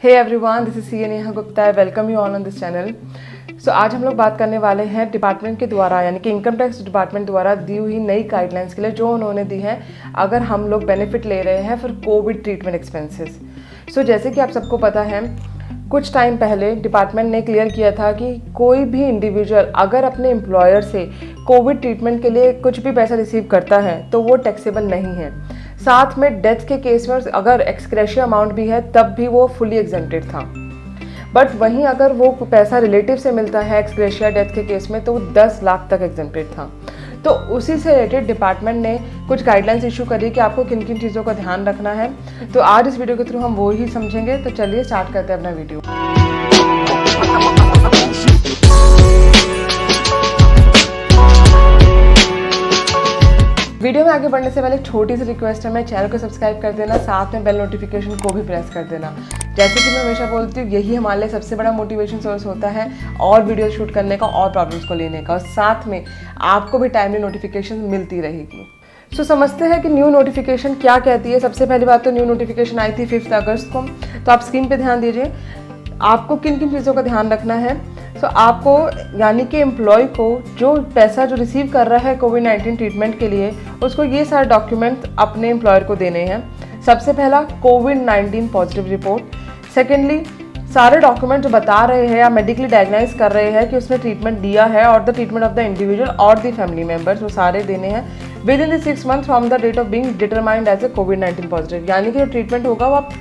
Hey everyone, this is C Neha Gupta. Welcome you all on this channel. So आज हम लोग बात करने वाले हैं डिपार्टमेंट के द्वारा यानी कि इनकम टैक्स डिपार्टमेंट द्वारा दी हुई नई गाइडलाइंस के लिए जो उन्होंने दी है अगर हम लोग बेनिफिट ले रहे हैं फॉर कोविड ट्रीटमेंट एक्सपेंसेस। सो जैसे कि आप सबको पता है, कुछ टाइम पहले डिपार्टमेंट ने क्लियर किया था कि कोई भी इंडिविजुअल अगर अपने एम्प्लॉयर से कोविड ट्रीटमेंट के लिए कुछ भी पैसा रिसीव करता है तो वो टैक्सेबल नहीं है। साथ में डेथ के केस में अगर एक्सक्रेशिया अमाउंट भी है तब भी वो फुली एग्जेम्प्टेड था। बट वहीं अगर वो पैसा रिलेटिव से मिलता है एक्सक्रेशिया डेथ के केस में तो वो 10 लाख तक एग्जेम्प्टेड था। तो उसी से रिलेटेड डिपार्टमेंट ने कुछ गाइडलाइंस इशू करी कि आपको किन किन चीज़ों का ध्यान रखना है। तो आज इस वीडियो के थ्रू हम वो ही समझेंगे। तो चलिए स्टार्ट करते हैं अपना वीडियो। वीडियो में आगे बढ़ने से पहले एक छोटी सी रिक्वेस्ट है, मेरे चैनल को सब्सक्राइब कर देना, साथ में बेल नोटिफिकेशन को भी प्रेस कर देना। जैसे कि मैं हमेशा बोलती हूँ, यही हमारे लिए सबसे बड़ा मोटिवेशन सोर्स होता है और वीडियो शूट करने का और प्रॉब्लम्स को लेने का, और साथ में आपको भी टाइमली नोटिफिकेशन मिलती रहेगी। सो समझते हैं कि न्यू नोटिफिकेशन क्या कहती है। सबसे पहली बात तो न्यू नोटिफिकेशन आई थी 5 अगस्त को। तो आप स्क्रीन पे ध्यान दीजिए, आपको किन किन चीज़ों का ध्यान रखना है। सो आपको यानी कि एम्प्लॉय को जो पैसा जो रिसीव कर रहा है कोविड-19 ट्रीटमेंट के लिए, उसको ये सारे डॉक्यूमेंट अपने एम्प्लॉयर को देने हैं। सबसे पहला कोविड-19 पॉजिटिव रिपोर्ट। सेकेंडली सारे डॉक्यूमेंट जो बता रहे हैं या मेडिकली डायग्नाइज कर रहे हैं कि उसने ट्रीटमेंट दिया है और the treatment of the individual और द फैमिली मेम्बर्स, वो सारे देने हैं within the 6 month from the date of being determined as a COVID positive. यानी कि जो ट्रीटमेंट होगा वो आप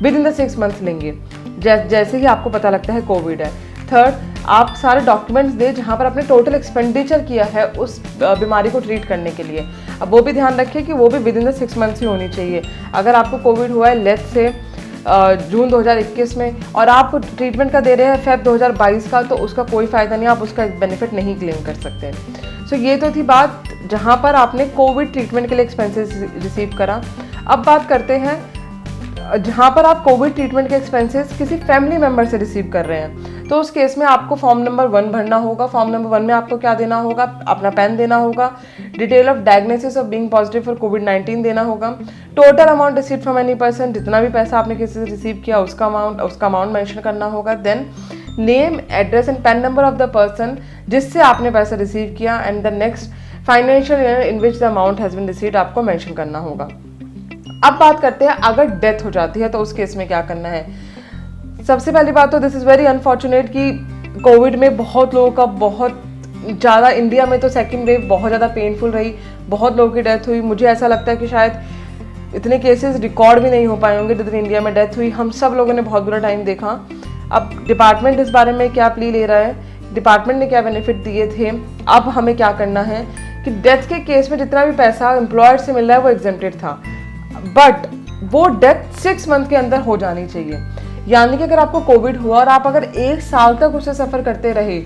विद इन द 6 मंथ लेंगे जैसे ही आपको पता लगता है कोविड है। थर्ड, आप सारे डॉक्यूमेंट्स दें जहाँ पर आपने टोटल एक्सपेंडिचर किया है उस बीमारी को ट्रीट करने के लिए। अब वो भी ध्यान रखिए कि वो भी विद इन द 6 मंथ्स ही होनी चाहिए। अगर आपको कोविड हुआ है लेट्स से जून 2021 में और आप ट्रीटमेंट का दे रहे हैं फेब 2022 का, तो उसका कोई फ़ायदा नहीं, आप उसका बेनिफिट नहीं क्लेम कर सकते। सो ये तो थी बात जहाँ पर आपने कोविड ट्रीटमेंट के लिए एक्सपेंसेस रिसीव करा। अब बात करते हैं जहाँ पर आप कोविड ट्रीटमेंट के एक्सपेंसेस किसी फैमिली मेम्बर से रिसीव कर रहे हैं। तो उस केस में आपको फॉर्म नंबर 1 भरना होगा। फॉर्म नंबर 1 में आपको क्या देना होगा? अपना पैन देना होगा, detail of diagnosis of being positive for कोविड-19 देना होगा, total amount receive from any person, जितना भी पैसा आपने किसी से रिसीव किया उसका अमाउंट मेंशन करना होगा। Then name, address and PAN number of the person जिससे आपने पैसा रिसीव किया and the next financial year in which the amount has been received आपको मेंशन करना होगा। अब बात करते हैं अगर डेथ हो जाती है तो उस केस में क्या करना है। सबसे पहली बात तो दिस इज़ वेरी अनफॉर्चुनेट कि कोविड में बहुत लोगों का बहुत ज़्यादा, इंडिया में तो सेकेंड वेव बहुत ज़्यादा पेनफुल रही, बहुत लोगों की डेथ हुई। मुझे ऐसा लगता है कि शायद इतने केसेस रिकॉर्ड भी नहीं हो पाए होंगे जितनी इंडिया में डेथ हुई। हम सब लोगों ने बहुत बुरा टाइम देखा। अब डिपार्टमेंट इस बारे में क्या प्ली ले रहा है, डिपार्टमेंट ने क्या बेनिफिट दिए थे, अब हमें क्या करना है कि डेथ के केस में जितना भी पैसा एम्प्लॉयर से मिल रहा है वो एग्जेम्प्टेड था, बट वो डेथ 6 मंथ के अंदर हो जानी चाहिए। यानी कि अगर आपको कोविड हुआ और आप अगर 1 साल तक उसे सफ़र करते रहे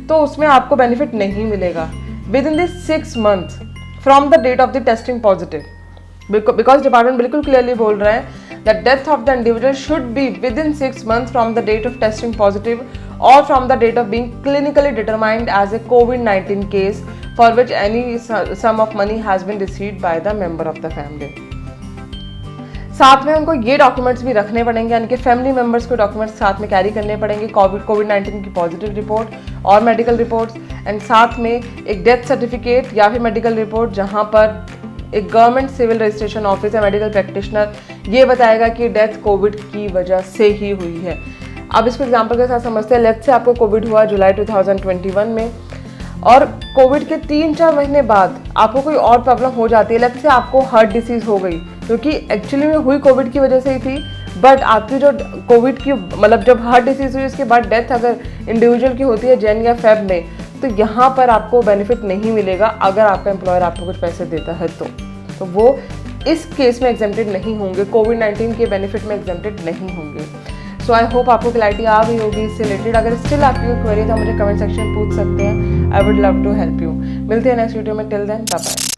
तो उसमें आपको बेनिफिट नहीं मिलेगा within this 6 month from the date of the testing positive. Because department बिल्कुल क्लियरली बोल रहा है that death of the individual should be within 6 month from the date of testing positive और from the date of being clinically determined as a कोविड-19 case for which any sum of money has been received by the member of the family. साथ में उनको ये documents भी रखने पड़ेंगे, यानी कि फैमिली मेम्बर्स को डॉक्यूमेंट्स साथ में कैरी करने पड़ेंगे, कोविड-19 की पॉजिटिव रिपोर्ट और मेडिकल रिपोर्ट्स, एंड साथ में एक डेथ सर्टिफिकेट या फिर मेडिकल रिपोर्ट जहां पर एक गवर्नमेंट सिविल रजिस्ट्रेशन ऑफिस या मेडिकल प्रैक्टिशनर ये बताएगा कि डेथ कोविड की वजह से ही हुई है। अब इसको एग्जाम्पल के साथ समझते हैं। लेट्स से आपको कोविड हुआ जुलाई 2021 में और कोविड के 3-4 महीने बाद आपको कोई और प्रॉब्लम हो जाती है। लेट्स से आपको हार्ट डिसीज़ हो गई, क्योंकि एक्चुअली में हुई कोविड की वजह से ही थी, बट आपकी जो कोविड की मतलब जब हार्ट डिसीज़ हुई उसके बाद डेथ अगर इंडिविजुअल की होती है जन या फेब में, तो यहाँ पर आपको बेनिफिट नहीं मिलेगा अगर आपका एम्प्लॉयर आपको कुछ पैसे देता है तो वो इस केस में एग्जेम्प्टेड नहीं होंगे, कोविड-19 के बेनिफिट में एग्जेम्प्टेड नहीं होंगे। सो आई होप आपको क्लैरिटी आ गई होगी इससे रिलेटेड। अगर स्टिल आपकी कोई क्वेरी तो मुझे कमेंट सेक्शन में पूछ सकते हैं। I would love to help you. मिलते हैं नेक्स्ट वीडियो में। Till then bye bye.